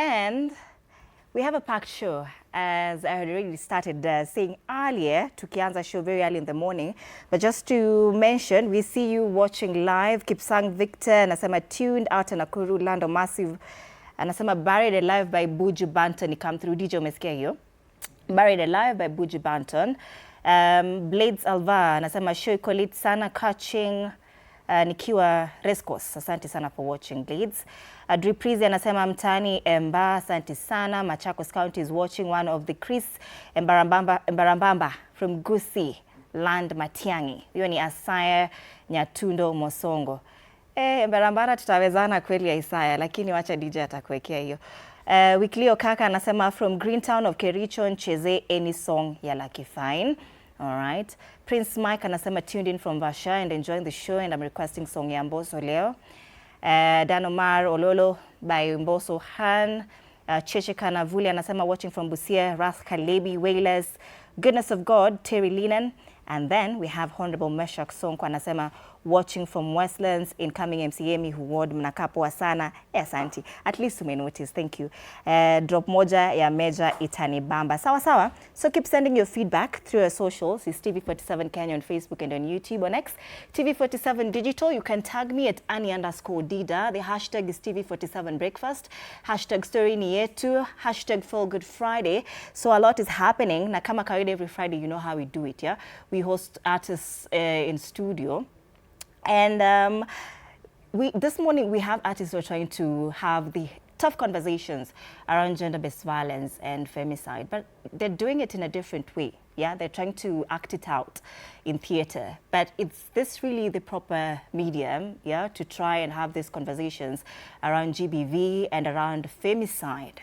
And we have a packed show, as I had already started saying earlier, tukianza show very early in the morning. But just to mention, we see you watching live. Kipsang Victor, anasema tuned out in Nakuru, Lando Massive. Anasema Buried Alive by Buju Banton, come through. DJ umesikia hiyo? Buried Alive by Buju Banton. Blades Alva, anasema show iko lit sana, catching nikiwa Rescos. Asante sana for watching, Blades. Driprizi anasema mtani Emba, asante sana. Machakos County is watching. One of the Chris Embarambamba from Gusii Land Matiangi. Hiyo ni Asaya Nyatundo Mosongo. Embarambara tutawezana kweli ya Isaya, lakini wacha DJ atakuwekea hiyo. Wiklio Kaka anasema from Greentown of Kericho, ncheze any song ya Lucky Fine. All right. Prince Mike anasema tuned in from Vasha and enjoying the show, and I'm requesting song ya Mbosso leo. Danomar Ololo by Mbosso Han. Cheche Kanavuli anasema watching from Busia, Rath Kalebi, Wailers, Goodness of God, Terry Linen. And then we have Honorable Meshach Sonko anasema watching from Westlands, incoming MCM ward mnakapoa sana. Yes, auntie. At least you may notice. Thank you. Drop moja ya meja itani bamba. Sawa sawa. So keep sending your feedback through our socials. It's TV47 Kenya on Facebook and on YouTube. On X, TV47 Digital. You can tag me at Annie_Dida. The hashtag is TV47 Breakfast. Hashtag story ni yetu. Hashtag Feel Good Friday. So a lot is happening. Na kama kawaida every Friday, you know how we do it, yeah? We host artists in studio. And this morning we have artists who are trying to have the tough conversations around gender-based violence and femicide, but they're doing it in a different way. Yeah, they're trying to act it out in theater, but is this really the proper medium, yeah, to try and have these conversations around GBV and around femicide?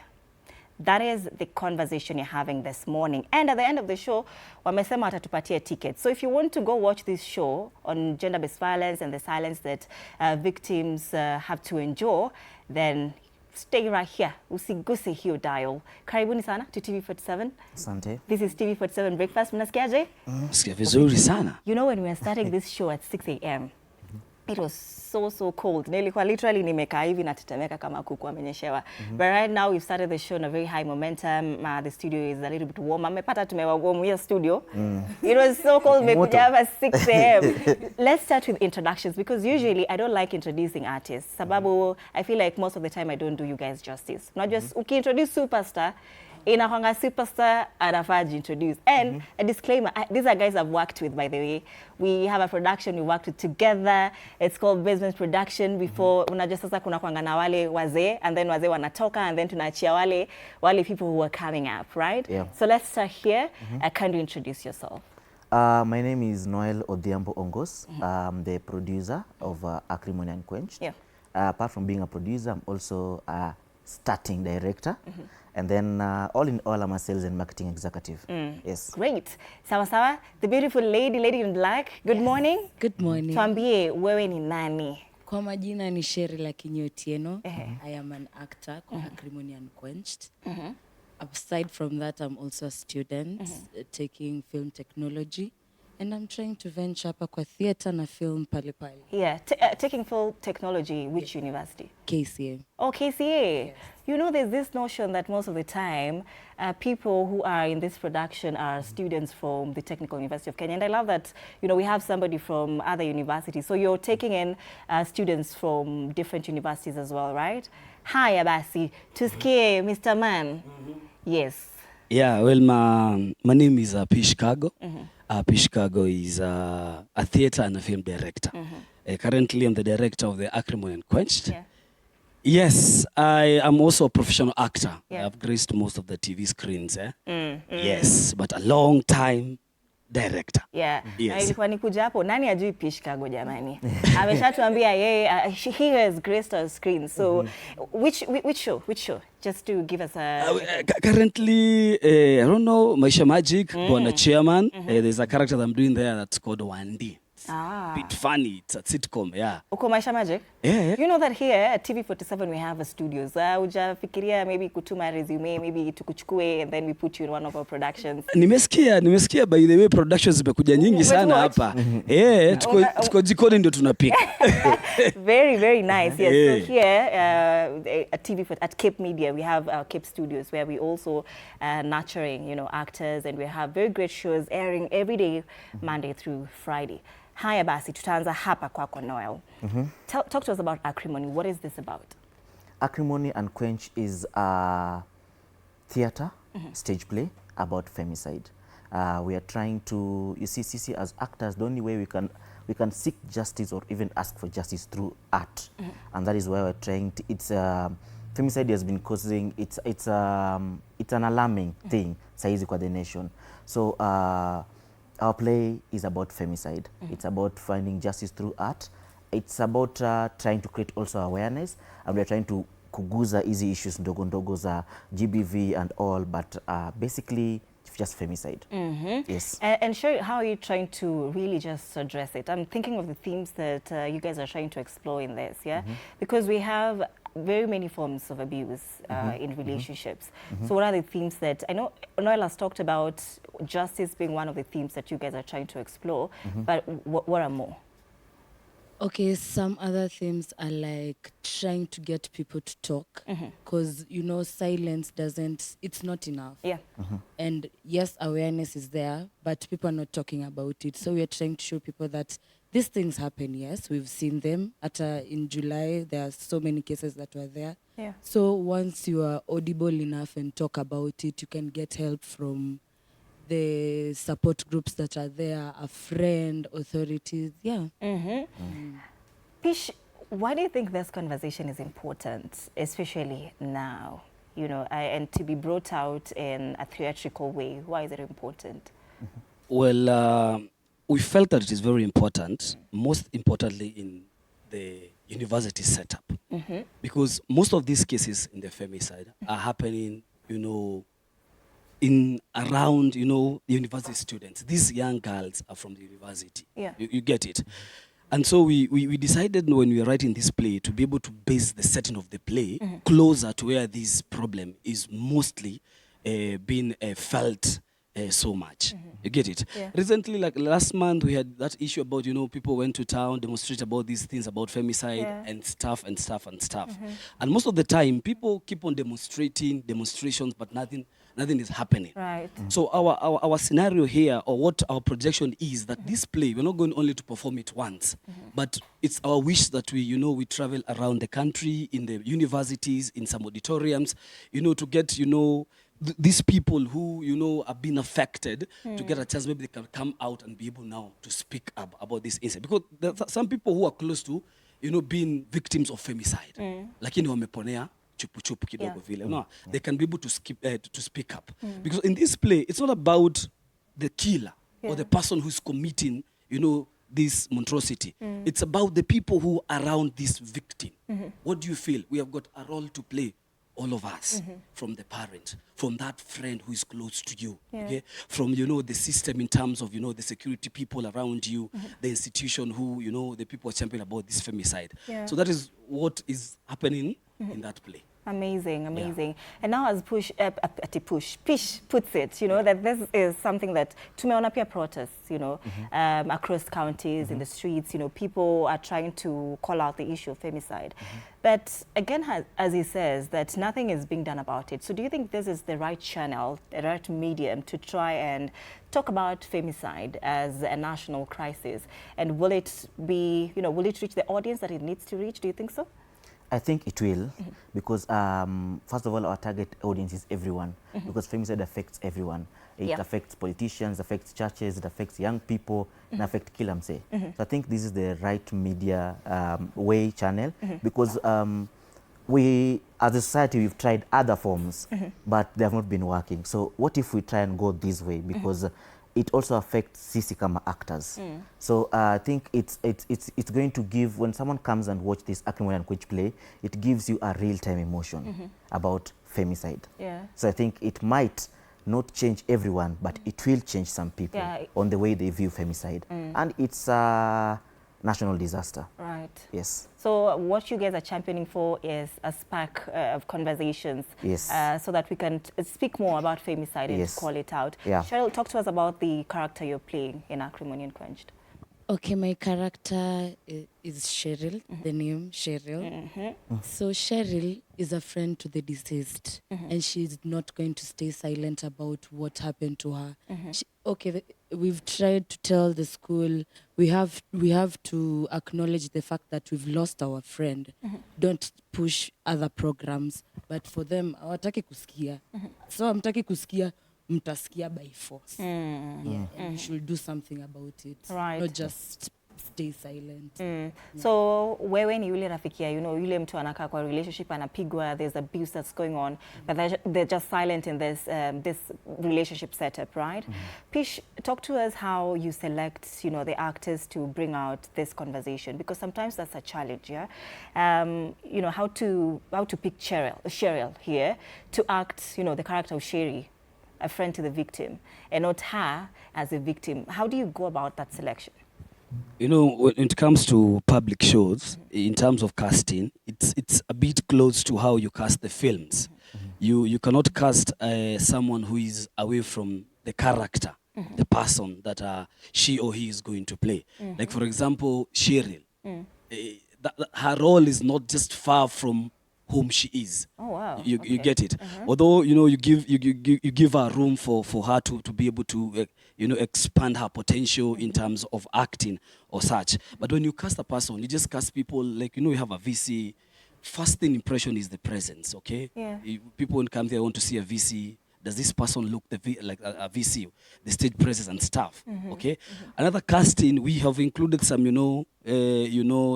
That is the conversation you're having this morning. And at the end of the show, wamesema watatupatia tickets. So if you want to go watch this show on gender-based violence and the silence that victims have to endure, then stay right here. Usiguse hiyo dial. Karibuni sana to TV47. Asante. This is TV47 Breakfast. Mnasikiaje? Sikia vizuri sana. You know, when we were starting this show at 6 a.m., it was so cold. Nilikuwa literally nimekaa hivi na tetemeka kama kuku amenyeshewa. But right now we've started the show on a very high momentum. The studio is a little bit warm. Amepata tumewa warm here studio. It was so cold. Tumekuja hapa 6 a.m. Let's start with introductions, because usually I don't like introducing artists. Sababu I feel like most of the time I don't do you guys justice. Not just ukiintroduce superstar, inakwanga superstar anafaa introduce. And a disclaimer, these are guys I've worked with, by the way. We have a production we worked with together. It's called Business Production. Before unajua sasa kuna kwanga na wale wazee, and then wazee wanatoka, and then tunaachia wale people who are coming up, right? Yeah. So let's start here. Can you introduce yourself? My name is Noel Odhiambo Ongos. I'm the producer of Acrimony Unquenched. Yeah. Apart from being a producer, I'm also a starting director. And then all in all, I'm a sales and marketing executive. Yes. Great. Sawa sawa. The beautiful lady in black. Good morning. Good morning. Tuambie wewe ni nani? Kwa majina ni Sheryl Otieno. I am an actor kwa Acrimony Unquenched. Aside from that, I'm also a student taking film technology. And I'm trying to venture hapa kwa theater na film pale. Yeah, taking film technology, which university? KCA. Oh, KCA. Yes. You know, there's this notion that most of the time, people who are in this production are students from the Technical University of Kenya. And I love that, you know, we have somebody from other universities. So you're taking in students from different universities as well, right? Hi, Abasi. Tusikie, Mr. Man. Yes. Yeah, well, my name is Pish Kago. Pish Kago is a theater and a film director. Currently, I'm the director of the Acrimony Unquenched. Yeah. Yes, I am also a professional actor. Yeah. I've graced most of the TV screens. Yes, but a long time director. Yeah. Yes. Na ilikuwa nikuja hapo, nani ajui Pish Kago jamani? Ameshatuambia yeye he has graced our screen. So which show? Just to give us a currently I don't know, Maisha Magic, Bwana Chairman. There's a character that I'm doing there that's called Wandi. bit funny. It's a sitcom, yeah. Uko Maisha Magic? Yeah. You know that here at TV47 we have a studios. Ujafikiria maybe kutuma resume, maybe tukuchukue and then we put you in one of our productions. Nimesikia by the way productions zimekuja nyingi sana hapa. Tuko jikoni ndio tunapika. Very, very nice. Yes. So here at Cape Media we have our Cape Studios where we also nurturing, actors, and we have very great shows airing every day, Monday through Friday. Haya basi, tutaanza hapa kwako Noel. Talk to us about Acrimony. What is this about? Acrimony and Quench is a theater, stage play about femicide. We are trying to, you see, as actors, the only way we can seek justice or even ask for justice through art, and that is why we're trying to. Femicide has been causing. It's an alarming thing, saizi kwa the nation. So our play is about femicide. It's about finding justice through art. It's about trying to create also awareness, and we're trying to kuguza easy issues ndogo ndogo za GBV and all, but basically just femicide. Yes. And Sherry, how are you trying to really just address it? I'm thinking of the themes that you guys are trying to explore in this, yeah? Because we have very many forms of abuse in relationships. So what are the themes that, I know Noel has talked about justice being one of the themes that you guys are trying to explore, but what are more? Okay, some other themes are like trying to get people to talk, because silence it's not enough. Yeah. And yes, awareness is there, but people are not talking about it. So we are trying to show people that these things happen. Yes, we've seen them. In July, there are so many cases that were there. Yeah. So once you are audible enough and talk about it, you can get help from the support groups that are there, a friend, authorities, yeah. Pish, why do you think this conversation is important, especially now, and to be brought out in a theatrical way? Why is it important? Well, we felt that it is very important, most importantly in the university setup, because most of these cases in the femicide are happening, in around, university students. These young girls are from the university. Yeah. You get it. And so we decided when we were writing this play to be able to base the setting of the play closer to where this problem is mostly being felt so much. You get it? Yeah. Recently, like last month, we had that issue about, people went to town, demonstrate about these things about femicide and stuff. And most of the time, people keep on demonstrations, but nothing is happening. Right. So our scenario here, or what our projection is, that this play, we're not going only to perform it once, but it's our wish that we travel around the country, in the universities, in some auditoriums, to get, these people who, are being affected, to get a chance, maybe they can come out and be able now to speak up about this incident. Because there are some people who are close to, being victims of femicide. Lakini wameponea chupu kidogo vile. No, they can be able to speak up. Because in this play, it's not about the killer or the person who's committing, this monstrosity. It's about the people who are around this victim. What do you feel? We have got a role to play, all of us, from the parent, from that friend who is close to you, okay? From, the system in terms of, the security people around you, the institution who, the people are championing about this femicide. Yeah. So that is what is happening in that play. Amazing. And now as Pish puts it, that this is something that tumeona pia protests, across counties, in the streets, people are trying to call out the issue of femicide. But again, as he says, that nothing is being done about it. So do you think this is the right channel, the right medium to try and talk about femicide as a national crisis? And will it be, will it reach the audience that it needs to reach? Do you think so? I think it will, because first of all, our target audience is everyone, because femicide affects everyone. It affects politicians, affects churches, it affects young people, and affects Kilamse. So I think this is the right media channel, because we, as a society, we've tried other forms, but they have not been working. So what if we try and go this way? Because it also affects sisi kama actors. So I think it's going to give, when someone comes and watch this Acrimony and Quench play, it gives you a real-time emotion about femicide. Yeah. So I think it might not change everyone, but it will change some people on the way they view femicide. And it's a national disaster. Right. Yes. So what you guys are championing for is a spark of conversations. Yes. So that we can speak more about femicide and call it out. Yeah. Cheryl, talk to us about the character you're playing in Acrimony Unquenched. Okay, my character is Cheryl, the name Cheryl. So Cheryl is a friend to the deceased, and she's not going to stay silent about what happened to her. We've tried to tell the school we have to acknowledge the fact that we've lost our friend. Don't push other programs, but for them, hawataki kusikia. So hamtaki kusikia. Mtasikia by force. And we should do something about it. Right. Not just stay silent. So wewe ni yule rafikia, yule mtu anakaa kwa relationship anapigwa, there's abuse that's going on, but they're just silent in this this relationship setup, right? Pish, talk to us how you select, the actors to bring out this conversation, because sometimes that's a challenge, yeah? How to pick Cheryl here to act, the character of Sherry, a friend to the victim, and not her as a victim. How do you go about that selection? When it comes to public shows, in terms of casting, it's a bit close to how you cast the films. You cannot cast someone who is away from the character, the person that she or he is going to play. Like, for example, Cheryl. Her role is not just far from whom she is. Oh wow! You get it. Although you give her room for her to be able to expand her potential in terms of acting or such. But when you cast a person, you just cast people like you have a VC. First thing impression is the presence. Okay. Yeah. People when come there want to see a VC. Does this person look like a VC, the stage presence and stuff? Okay. Another casting, we have included some,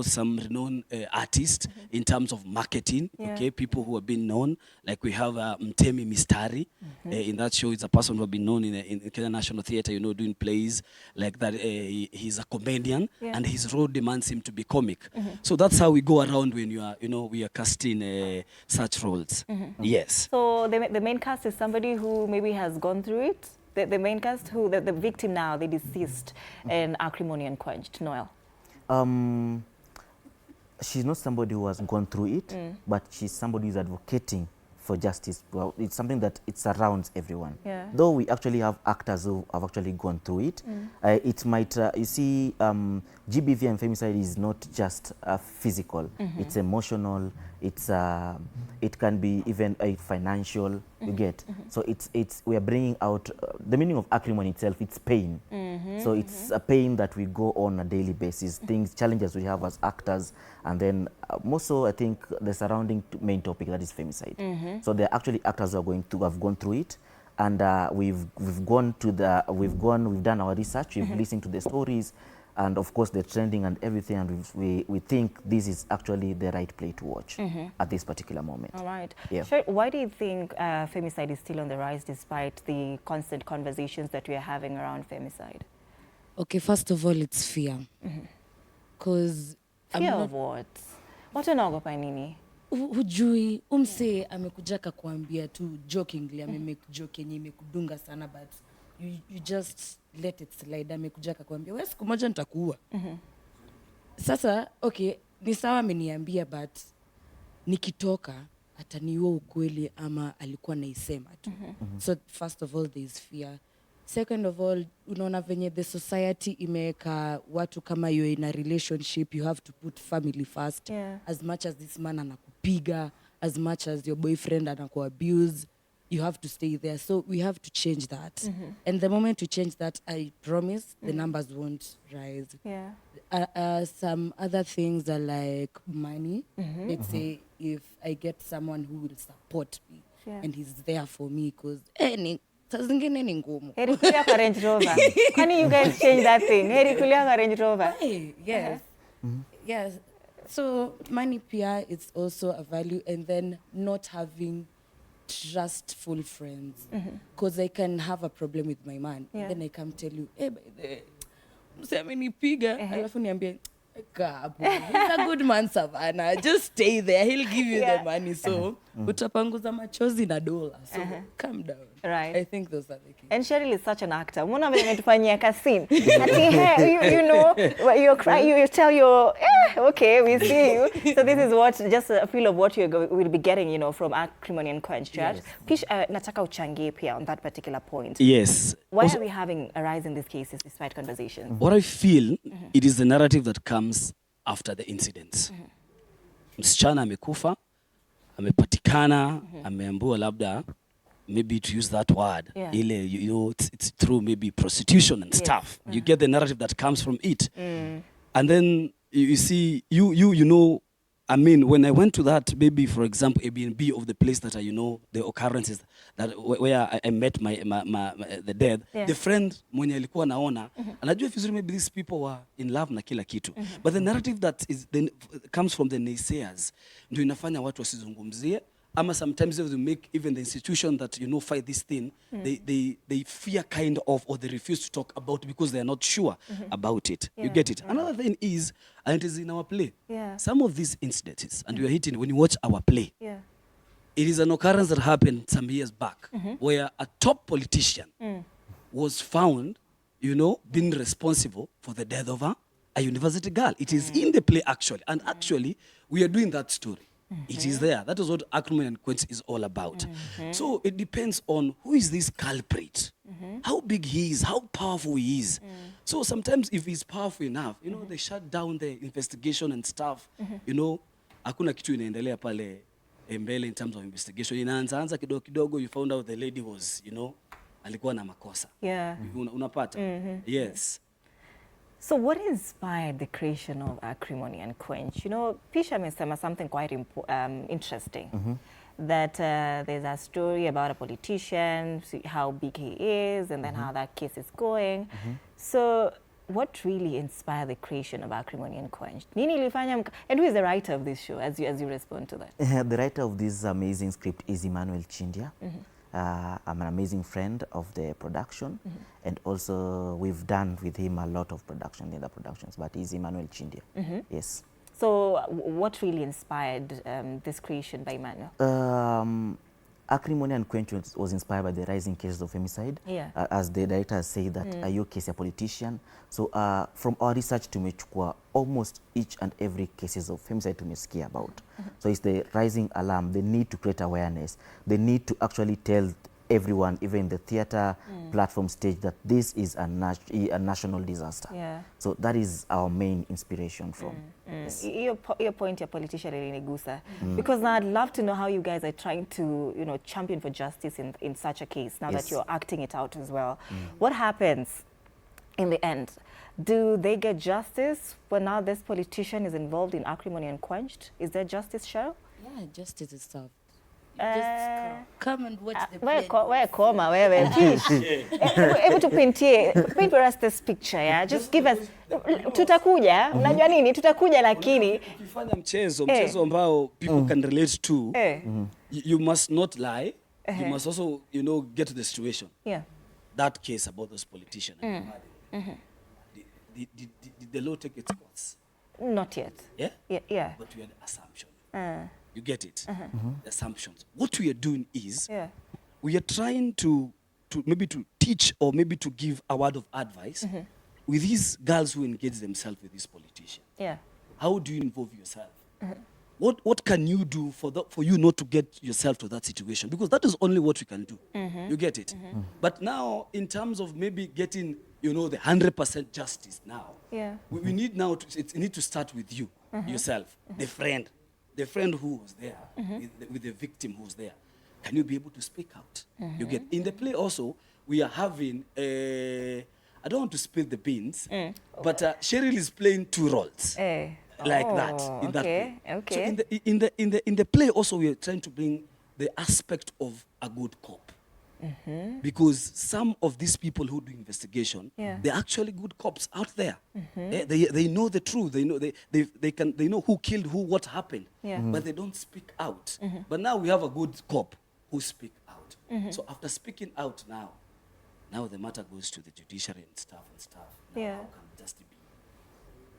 some renowned artists in terms of marketing. Okay, people who have been known, like we have Mtemi Mistari. In that show, it's a person who have been known in Kenya National Theatre, doing plays like that. He's a comedian, and his role demands him to be comic. So that's how we go around when we are casting such roles. Yes. So the main cast is somebody who maybe has gone through it. The main cast, who the victim now, the deceased, in Acrimony Unquenched, Noel. She's not somebody who has gone through it, but she's somebody who's advocating for justice. Well, it's something that it surrounds everyone. Yeah. Though we actually have actors who have actually gone through it, it might, you see, GBV and femicide is not just physical, it's emotional, it can be even financial, you get. So we are bringing out, the meaning of acrimony itself, it's pain. So it's a pain that we go on a daily basis, challenges we have as actors, and then more so I think the surrounding main topic, that is femicide. So there are actually actors who are have gone through it, and we've done our research, we've listened to the stories, and of course the trending and everything, and we think this is actually the right play to watch at this particular moment. All right. Yeah. Sure. Why do you think femicide is still on the rise despite the constant conversations that we are having around femicide? Okay, first of all, it's fear. Because Fear of what? What unaogopa nini? Hujui, umse amekuja kakuambia tu jokingly, amemake joke yenye imekudunga sana, but you just let it slide. Amekuja kakuambia, wewe siku moja nitakuua. Sasa, okay, ni sawa ameniambia, but nikitoka ataniua ukweli ama alikuwa naisema tu. So first of all, there is fear. Second of all, unaona venye the society imeweka watu kama you're in a relationship, you have to put family first. As much as this man anakupiga, as much as your boyfriend anakuabuse, you have to stay there. So we have to change that. And the moment we change that, I promise the numbers won't rise. Some other things are like money. Let's say if I get someone who will support me and he's there for me, because zingine ni ngumu. Heri kulia kwa Range Rover. Kwani you guys change that thing? Heri kulia kwa Range Rover. Hey, yes. Yes. So money pia is also a value, and then not having trustful friends. Because I can have a problem with my man. And then I come tell you, hey, mseme nipiga, alafu niambie, he's a good man, Savannah. Just stay there. He'll give you the money. So utapanguza machozi na dola. So calm down. Right. I think those are the keys. And Cheryl is such an actor. Mbona vile umetufanyia kasini? Ati you know, you cry, you tell your, okay, we see you. So this is what, just a feel of what we'll be getting, you know, from Acrimony and Quench Church. Yes. Pish, nataka uchangie pia on that particular point. Yes. Why Also, are we having a rise in these cases despite conversations? what I feel, it is the narrative that comes after the incidents. Msichana amekufa, amepatikana, ameambiwa labda, maybe to use that word, Yeah. ile, you know, it's through maybe prostitution and stuff. You get the narrative that comes from it. And then you see, you know, I mean, when I went to that, maybe for example, Airbnb of the place that you know, the occurrences that where I met the dead, the friend mwenye alikuwa naona, anajua vizuri maybe these people were in love na kila kitu. But the narrative that is comes from the naysayers, ndio inafanya watu wasizungumzie. Ama sometimes they make even the institution that, you know, fight this thing, they fear kind of, or they refuse to talk about it because they are not sure about it. You get it? Another thing is, and it is in our play, some of these incidents, and you are hitting when you watch our play, it is an occurrence that happened some years back, where a top politician was found, you know, being responsible for the death of a university girl. It is in the play actually, and actually we are doing that story. It is there. That is what Acrimony and Quench is all about. So it depends on who is this culprit, how big he is, how powerful he is. So sometimes if he's powerful enough, you know, they shut down the investigation and stuff. You know, hakuna kitu inaendelea pale mbele in terms of investigation. Inaanza kidogo kidogo, you found out the lady was, you know, alikuwa na makosa. Yeah. Unapata? Yes. So what inspired the creation of Acrimony and Quench? You know, Pisha amesema something quite interesting. That there's a story about a politician, how big he is, and then how that case is going. So what really inspired the creation of Acrimony and Quench? Nini ilifanya and who is the writer of this show, as you respond to that? The writer of this amazing script is Emmanuel Chindia. I'm an amazing friend of the production, and also we've done with him a lot of production, the other productions, but he's Emmanuel Chindia. Yes. So what really inspired this creation by Emmanuel? Acrimony and Quench was inspired by the rising cases of femicide. As the director said that hiyo case ya politician. So from our research tumechukua almost each and every cases of femicide tumesikia about. So it's the rising alarm, the need to create awareness, the need to actually tell everyone, even the theater platform stage, that this is a national disaster. So that is our main inspiration from. Yes. Your point, your politician ilinigusa. Because now I'd love to know how you guys are trying to, you know, champion for justice in such a case, now that you're acting it out as well. What happens in the end? Do they get justice when now this politician is involved in Acrimony and Quenched? Is there justice, Cheryl? Yeah, justice is served. Just come and watch the play. Where koma wewe hebu tupintie, paint for us this picture, yeah? Just give us, tutakuja, unajua nini, tutakuja, lakini ukifanya mchezo ambao people can relate to, you must not lie, you must also, you know, get to the situation. That case about those politicians. Did the law take its course? Not yet. Yeah. But we had assumption. You get it? The assumptions. What we are doing is, we are trying to maybe to teach or maybe to give a word of advice with these girls who engage themselves with this politician. How do you involve yourself? What can you do for you not to get yourself to that situation? Because that is only what we can do. You get it? But now, in terms of maybe getting, you know, the 100% justice now, we need now it need to start with you, yourself, the friend who was there, with the victim who was there. Can you be able to speak out? You get in the play also. We are having I don't want to spill the beans, but Cheryl is playing two roles like that in that play. So in the play also we are trying to bring the aspect of a good cop. Because some of these people who do investigation, they're actually good cops out there. They know the truth. They know they know who killed who, what happened, but they don't speak out. But now we have a good cop who speak out. So after speaking out now the matter goes to the judiciary and stuff. Now how can justice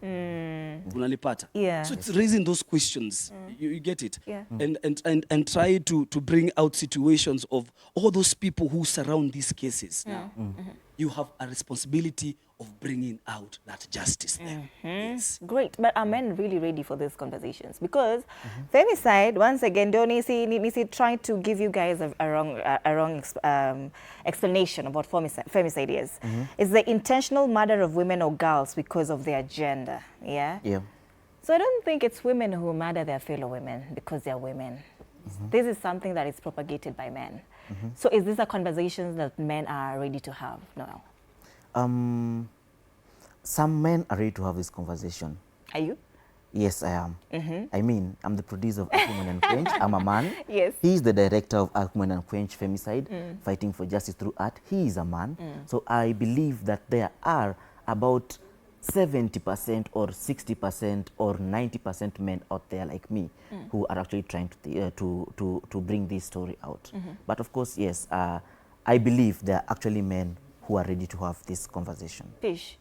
be? Unanipata? Yeah. So it's raising those questions. You get it? Yeah. And try to bring out situations of all those people who surround these cases now. You have a responsibility of bringing out that justice there. Yes. Great, but are men really ready for these conversations? Because Femicide, once again, don't Nisi trying to give you guys a wrong explanation of what femicide is. It's the intentional murder of women or girls because of their gender. Yeah. Yeah. So I don't think it's women who murder their fellow women because they're women. This is something that is propagated by men. So is this a conversation that men are ready to have now? Some men are ready to have this conversation. Are you? Yes, I am. I mean, I'm the producer of Akumen and Quench. I'm a man. Yes. He's the director of Akumen and Quench Femicide, fighting for justice through art. He is a man. So I believe that there are about 70% or 60% or 90% men out there like me who are actually trying to bring this story out. But of course, yes, I believe there are actually men who are ready to have this conversation. Fish.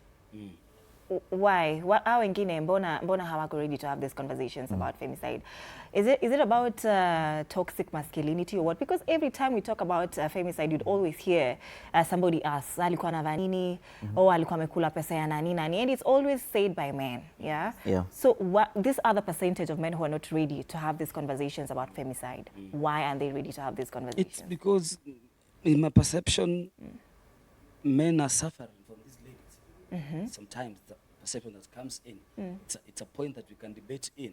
Why? How wengine mbona hawako ready to have these conversations about femicide? Is it about toxic masculinity or what? Because every time we talk about femicide, you'd always hear somebody ask, alikuwa na nini, or alikuwa amekula pesa ya nani, and it's always said by men. Yeah. Yeah. So this other percentage of men who are not ready to have these conversations about femicide, why aren't they ready to have these conversations? It's because, in my perception, men are suffering from these ladies. Sometimes the perception that comes in, it's a point that we can debate in.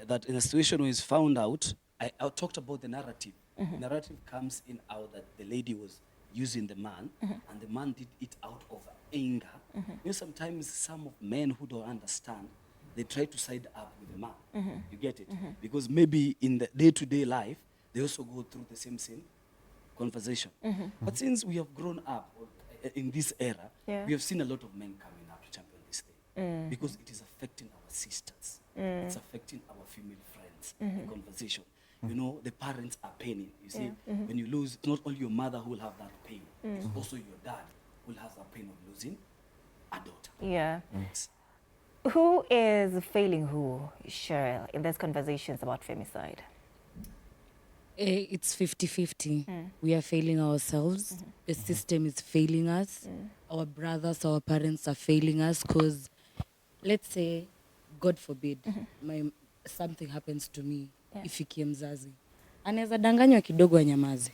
That in a situation where it's found out, I talked about the narrative. The narrative comes in out that the lady was using the man, and the man did it out of anger. You know, sometimes some of men who don't understand, they try to side up with the man. You get it? Because maybe in the day-to-day life, they also go through the same conversation. But since we have grown up in this era, we have seen a lot of men coming up to champion this thing because it is affecting our sisters. It's affecting our female friends. The conversation. You know, the parents are paining. You see, when you lose, it's not only your mother who will have that pain, it's also your dad who will have that pain of losing a daughter. Yeah. Yes. Who is failing who, Cheryl, in these conversations about femicide? It's 50-50. We are failing ourselves. The system is failing us. Our brothers, our parents are failing us because, let's say, God forbid, something happens to me, ifikie mzazi. Anaweza danganywa kidogo anyamaze.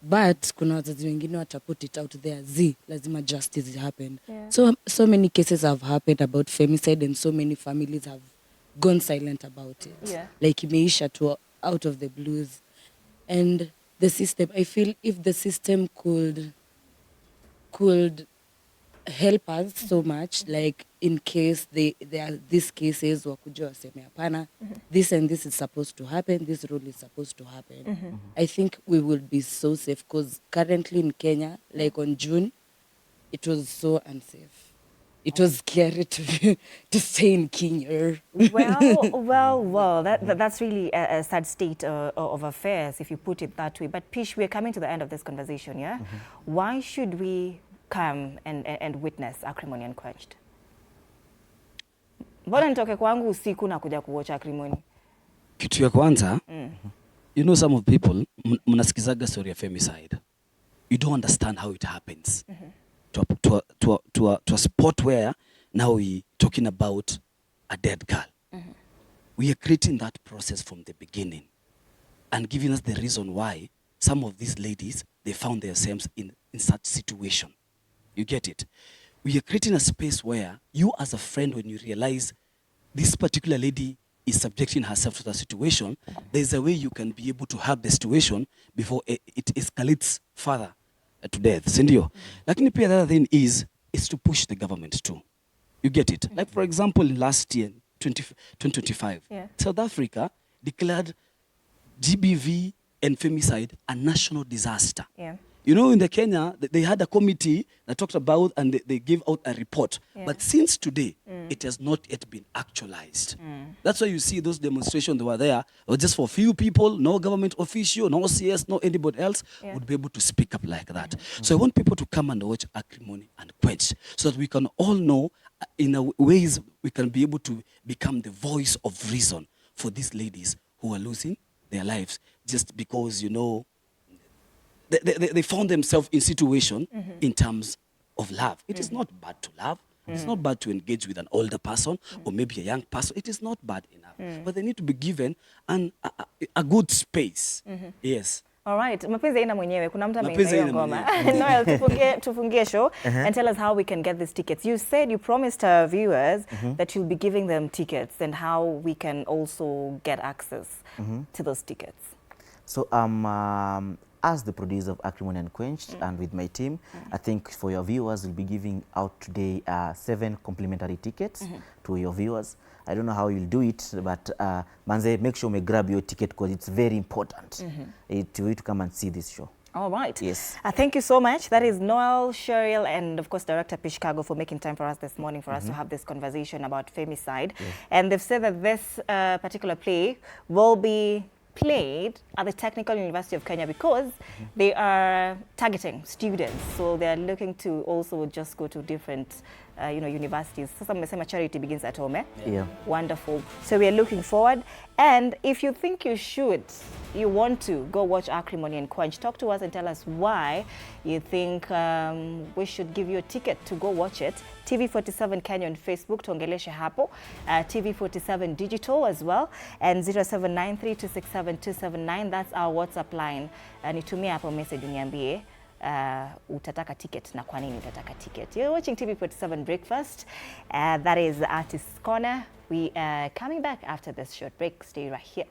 But kuna wazazi wengine wata put it out there, lazima justice happened. So many cases have happened about femicide and so many families have gone silent about it. Like imeisha tu out of the blues. And the system, I feel if the system could help us so much, like in case there are these cases wakuja waseme hapana, this and this is supposed to happen, this rule is supposed to happen. I think we will be so safe because currently in Kenya, like on June, it was so unsafe. It was scary to stay in Kenya. Well, that's really a sad state of affairs if you put it that way. But Pish, we're coming to the end of this conversation, yeah? Why should we come and witness Acrimony Unquenched? Mbona nitoke kwangu usiku na kuja kuwatch Acrimony? Kitu ya kwanza, you know some of people, mnasikizaga story ya femicide. You don't understand how it happens. To a spot where now we talking about a dead girl. We are creating that process from the beginning and giving us the reason why some of these ladies, they found themselves in such situation. You get it? We are creating a space where you as a friend, when you realize this particular lady is subjecting herself to the situation, there's a way you can be able to help the situation before it escalates further to death. Sindio? Lakini pia the other thing is to push the government too. You get it? Like for example, last year, 2025, South Africa declared GBV and femicide a national disaster. You know, in the Kenya, they had a committee that talked about, and they gave out a report. Yeah. But since today, it has not yet been actualized. That's why you see those demonstrations that were there, were just for few people, no government official, no CS, no anybody else would be able to speak up like that. So I want people to come and watch Acrimony and Quench, so that we can all know in a ways we can be able to become the voice of reason for these ladies who are losing their lives just because, you know, they found themselves in situation in terms of love. It is not bad to love. It's not bad to engage with an older person or maybe a young person. It is not bad enough. But they need to be given a good space. Yes. All right. Mapenzi haina mwenyewe. Kuna mtu Mapenzi ameimba hiyo haina ngoma. Noel, tufungie show and tell us how we can get these tickets. You said you promised our viewers that you'll be giving them tickets and how we can also get access to those tickets. So as the producer of Acrimony and Quenched and with my team, I think for your viewers, we'll be giving out today 7 complimentary tickets to your viewers. I don't know how you'll do it, but Manze, make sure you grab your ticket because it's very important to you to come and see this show. All right. Yes. Thank you so much. That is Noel, Cheryl, and of course Director Pishkago for making time for us this morning for us to have this conversation about Femicide. Yes. And they've said that this particular play will be played at the Technical University of Kenya because they are targeting students, so they are looking to also just go to different universities. Sasa mmesema charity begins at home, eh? Yeah. Wonderful. So we are looking forward, and if you think you want to go watch Acrimony and Quench, talk to us and tell us why you think we should give you a ticket to go watch it. TV47 Kenya on Facebook, tuongeleshe hapo. TV47 Digital as well, and 0793267279. That's our WhatsApp line. Nitumie hapo message uniambie utataka ticket na kwa nini utataka ticket. You're watching TV47 Breakfast. That is Artist Corner. We are coming back after this short break. Stay right here.